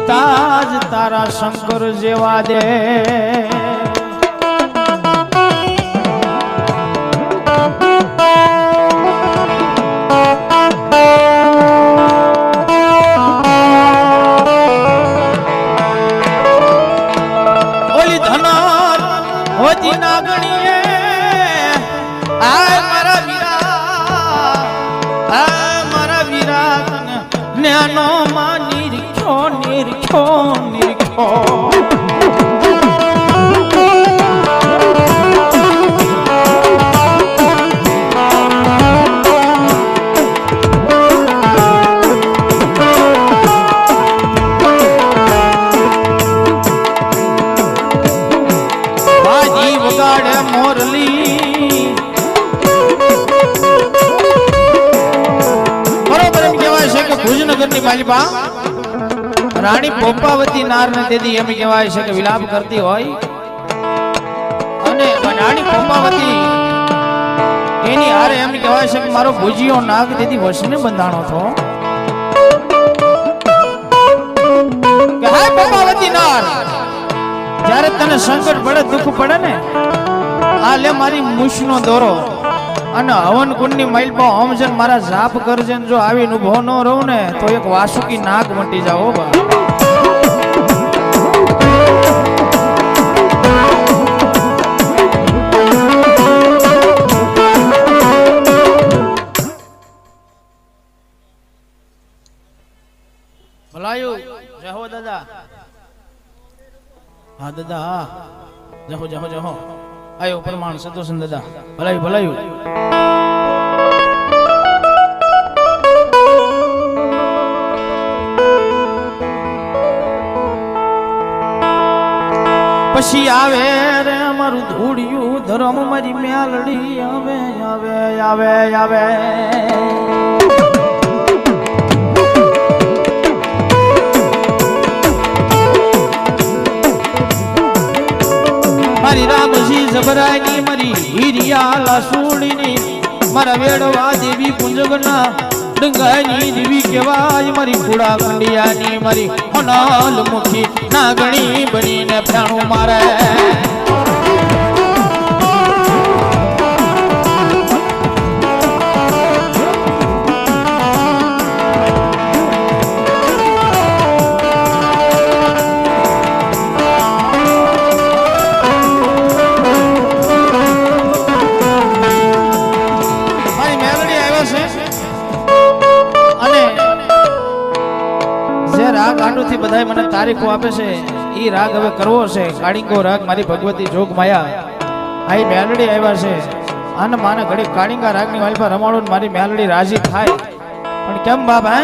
પિતા જ તારા શંકર જેવા દે ઓલી ધનર હોતી નાગણીએ આય મારા વીરા જ્ઞાનો માં નિરખ્યો બાજી વગાડે મોરલી બરોબર એમ કહેવાય છે કે ભુજનગરની માલિકા રાણી પોપાવતી નારને તેથી એમ કહેવાય છે કે વિલાપ કરતી હોય અને રાણી પોપાવતી એની હારે એમ કહેવાય છે કે મારો ભુજીયો નાગ તેથી વશને બંધાણો હતો કે હાય પોપાવતી નાર જ્યારે તને સંકટ પડે દુઃખ પડે ને આ લે મારી મૂછનો દોરો અને હવન કુંડની માઇલ પર હોમજન મારા જાપ કરજે જો આવીને ઉભો ન રહું ને તો એક વાસુકી નાગ મટી જાવ બા ભલાયું જય હો દાદા હા દાદા હા જહો આયો પ્રમાણ સંતોષન દાદા ભલાયું પછી આવે રે મારું ધૂળિયું ધરમ મારી મ્યાલડી આવે મારી રામજી જબરાની મારી હીરિયા લાસુડીની મારા વેડવા દેવી પુંજગના ડંગાની દેવી કહેવાય મારી ફૂડા કંડિયાની મારી હોનાલ મુખી નાગણી બનીને ફાણું મારે થી બધાય મને તારીખો આપે છે ઈ રાગ હવે કરવો છે કાળિંગો રાગ મારી ભગવતી જોગ માયા આઈ મેલડી આવ્યા છે અને માને ઘડી કાળિંગા રાગની વાલ પર રમાડો ને મારી મેલડી રાજી થાય પણ કેમ બાપ હે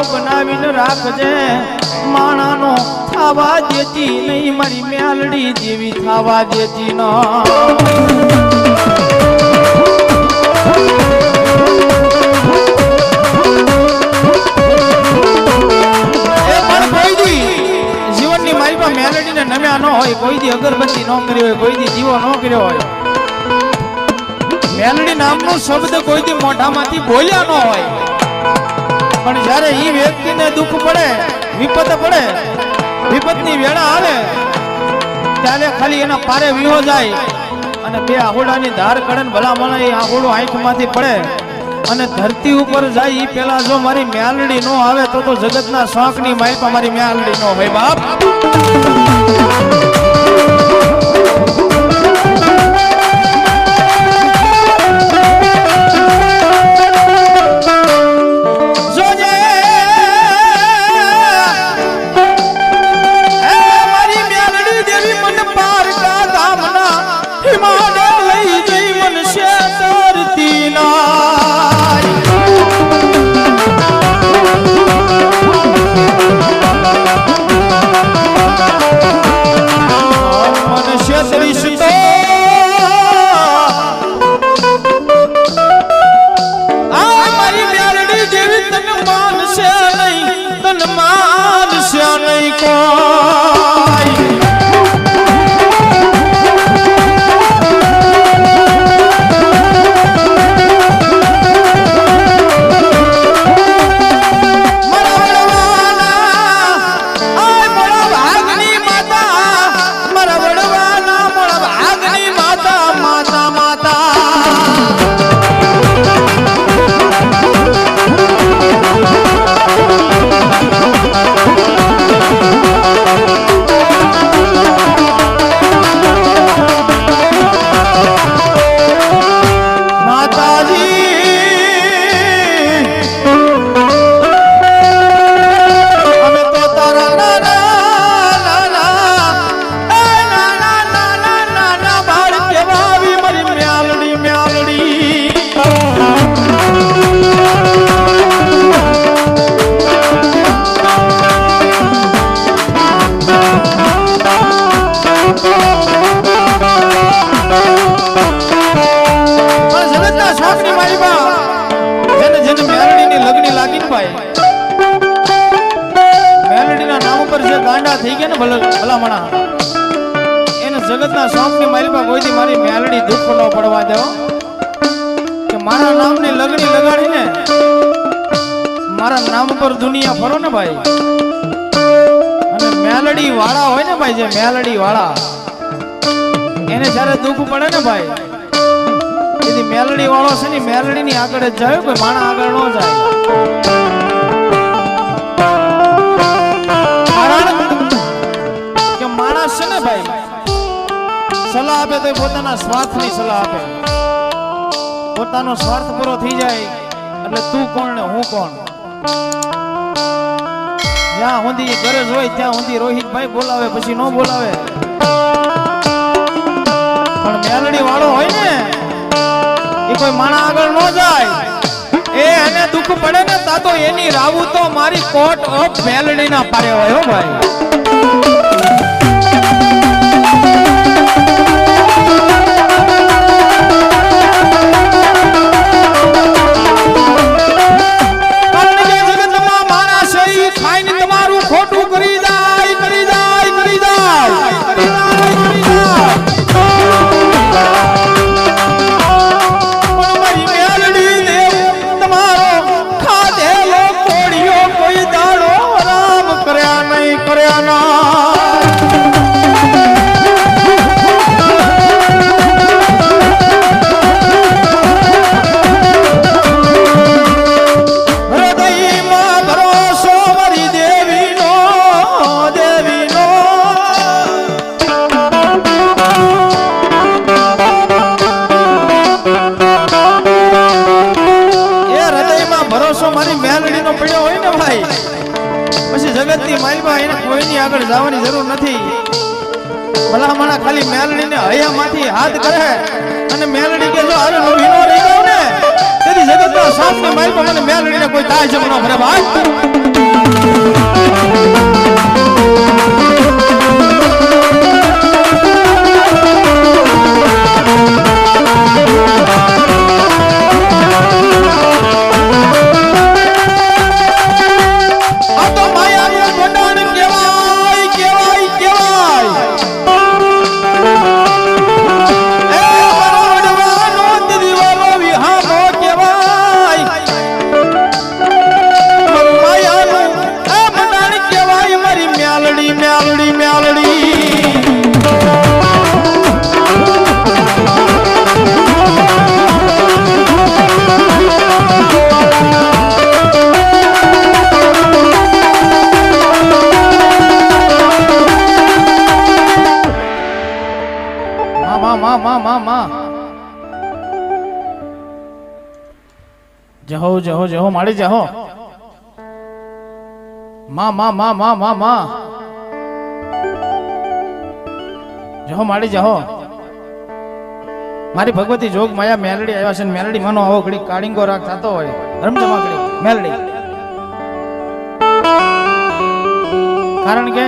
બનાવીને રાખજે માણાનો થાવા દેતી નહીં મારી મ્યાલડી જેવી થાવા દેતી ન જીવનની મારી પાસે મ્યાલડીને નમ્યા ન હોય કોઈ દી અગરબત્તી ન કરી હોય કોઈ દી દીવો ન કર્યો હોય મેલડી નામનો શબ્દ કોઈ દી મોઢામાંથી બોલ્યા ન હોય પણ જ્યારે ઈ વ્યક્તિને દુઃખ પડે વિપતની વેળા આવે ત્યારે ખાલી એના પારે વિહો જાય અને બે આહુડાની ધાર કડે ભલામણ એ આહુડું આંખમાંથી પડે અને ધરતી ઉપર જાય ઈ પેલા જો મારી મ્યાલડી નો આવે તો જગતના શોખની માલપા મારી મ્યાલડી નો હોય બાપ સાપની મારી બા જેને જેને મેલડીની લગની લાગી ને ભાઈ મેલડીના નામ ઉપર જે ગાંડા થઈ ગયા ને ભલામણા એને જગતના સાપની મારી બા કોઈથી મારી મેલડી દુઃખ ન પડવા દેવો કે મારા નામની લગની લગાડીને મારા નામ પર દુનિયા ફરો ને ભાઈ અને મેલડી વાળા હોય ને ભાઈ જે મેલડી વાળા એને જ્યારે દુઃખ પડે ને ભાઈ એથી મેલડી વાળો છે ને મેલડી ની આગળ જ જાય કોઈ માણા આગળ ન જાય કે માણસ છે ને ભાઈ સલાહ આપે તો પોતાના સ્વાર્થની સલાહ આપે પોતાનો સ્વાર્થ પૂરો થઈ જાય એટલે તું કોણ ને હું કોણ જ્યાં સુધી ગરજ હોય ત્યાં સુધી રોહિતભાઈ બોલાવે પછી ન બોલાવે પણ મેલડી વાળો હોય ને એ કોઈ માણા આગળ ન જાય એ એને દુઃખ પડે ને તા તો એની રાવું તો મારી કોટ ઓફ મેલડી ના પાડે હોય હો ભાઈ આગળ જવાની જરૂર નથી ભલામણા ખાલી મેલડીને હૈયામાંથી હાથ કરે અને મેલડી કે જો અરે હું હિનો રહી ગયો ને તેથી જગતનો સાપને મારી પર મને મેલડીને કોઈ તાજ ન ભરે ભાઈ જહો જહો જહો માડી જહો માં જહો માડી જહો મારી ભગવતી જોગ માયા મેલડી આવ્યા છે મેલડી માનો આવો ઘડી કાળીંગો રાગ થતો હોય રમજમા ઘડી મેલડી કારણ કે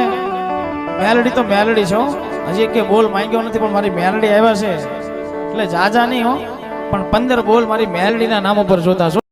મેલડી તો મેલડી છો હજી કે બોલ માંગ્યો નથી પણ મારી મેલડી આવ્યા છે એટલે જાજા નહીં હો પણ 15 બોલ મારી મેલડીના નામ ઉપર જોતા છો